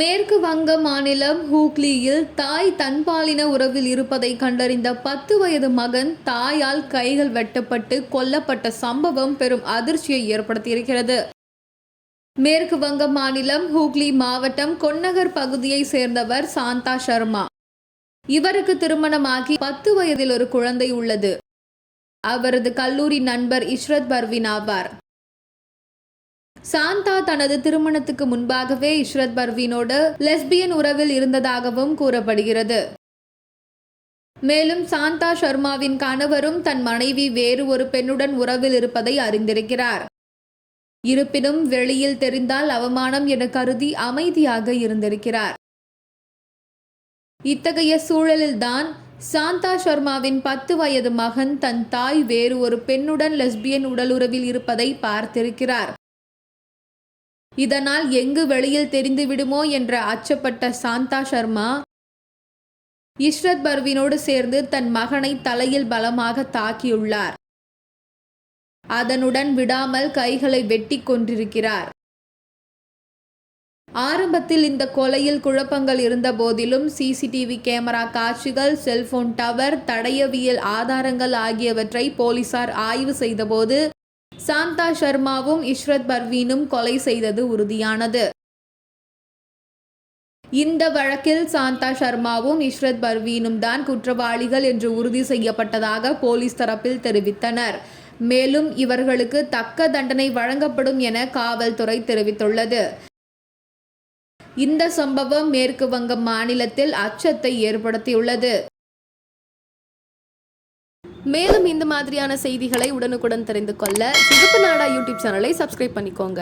மேற்கு வங்க மாநிலம் ஹூக்ளியில் தாய் தன்பாலின உறவில் இருப்பதை கண்டறிந்த 10 வயது மகன் தாயால் கைகள் வெட்டப்பட்டு கொல்லப்பட்ட சம்பவம் பெரும் அதிர்ச்சியை ஏற்படுத்தியிருக்கிறது. மேற்கு வங்க மாநிலம் ஹூக்ளி மாவட்டம் கொன்னகர் பகுதியை சேர்ந்தவர் சாந்தா சர்மா. இவருக்கு திருமணமாகி 10 வயதில் ஒரு குழந்தை உள்ளது. அவரது கல்லூரி நண்பர் இஷ்ரத் பர்வீன் ஆவார். சாந்தா தனது திருமணத்துக்கு முன்பாகவே இஷ்ரத் பர்வீனோடு லெஸ்பியன் உறவில் இருந்ததாகவும் கூறப்படுகிறது. மேலும் சாந்தா சர்மாவின் கணவரும் தன் மனைவி வேறு ஒரு பெண்ணுடன் உறவில் இருப்பதை அறிந்திருக்கிறார். இருப்பினும் வெளியில் தெரிந்தால் அவமானம் என கருதி அமைதியாக இருந்திருக்கிறார். இத்தகைய சூழலில்தான் சாந்தா சர்மாவின் 10 வயது மகன் தன் தாய் வேறு ஒரு பெண்ணுடன் லெஸ்பியன் உடலுறவில் இருப்பதை பார்த்திருக்கிறார். இதனால் எங்கு வெளியில் தெரிந்துவிடுமோ என்ற அச்சப்பட்ட சாந்தா சர்மா இஷ்ரத் பர்வீனோடு சேர்ந்து தன் மகனை தலையில் பலமாக தாக்கியுள்ளார். அதனுடன் விடாமல் கைகளை வெட்டி கொண்டிருக்கிறார். ஆரம்பத்தில் இந்த கொலையில் குழப்பங்கள் இருந்த போதிலும் சிசிடிவி கேமரா காட்சிகள், செல்போன் டவர், தடயவியல் ஆதாரங்கள் ஆகியவற்றை போலீசார் ஆய்வு செய்தபோது சாந்தா சர்மாவும் இஷ்ரத் பர்வீனும் கொலை செய்தது உறுதியானது. இந்த வழக்கில் சாந்தா சர்மாவும் இஷ்ரத் பர்வீனும் தான் குற்றவாளிகள் என்று உறுதி செய்யப்பட்டதாக போலீஸ் தரப்பில் தெரிவித்தனர். மேலும் இவர்களுக்கு தக்க தண்டனை வழங்கப்படும் என காவல்துறை தெரிவித்துள்ளது. இந்த சம்பவம் மேற்கு வங்க மாநிலத்தில் அச்சத்தை ஏற்படுத்தியுள்ளது. மேலும் இந்த மாதிரியான செய்திகளை உடனுக்குடன் தெரிந்து கொள்ள சிகப்பு நாடா யூடியூப் சேனலை சப்ஸ்கிரைப் பண்ணிக்கோங்க.